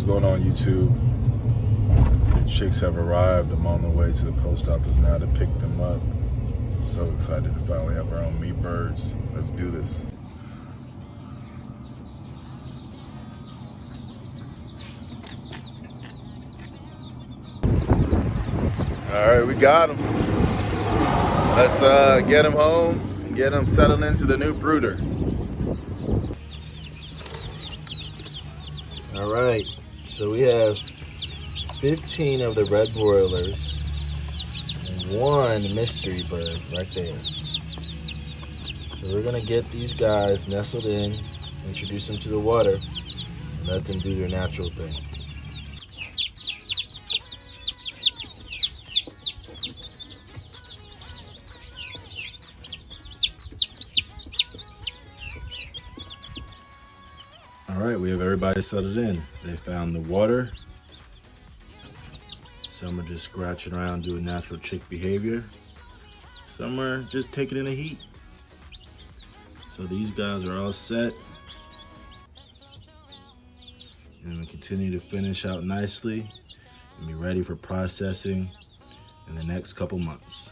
going on, YouTube? The chicks have arrived. I'm on the way to the post office now to pick them up. So excited to finally have our own meat birds. Let's do this. All right, we got them. Let's get them home and get them settled into the new brooder. All right, so we have 15 of the red broilers and one mystery bird right there. So we're gonna get these guys nestled in, introduce them to the water, and let them do their natural thing. All right, we have everybody settled in. They found the water. Some are just scratching around doing natural chick behavior. Some are just taking in the heat. So these guys are all set. And we continue to finish out nicely and be ready for processing in the next couple months.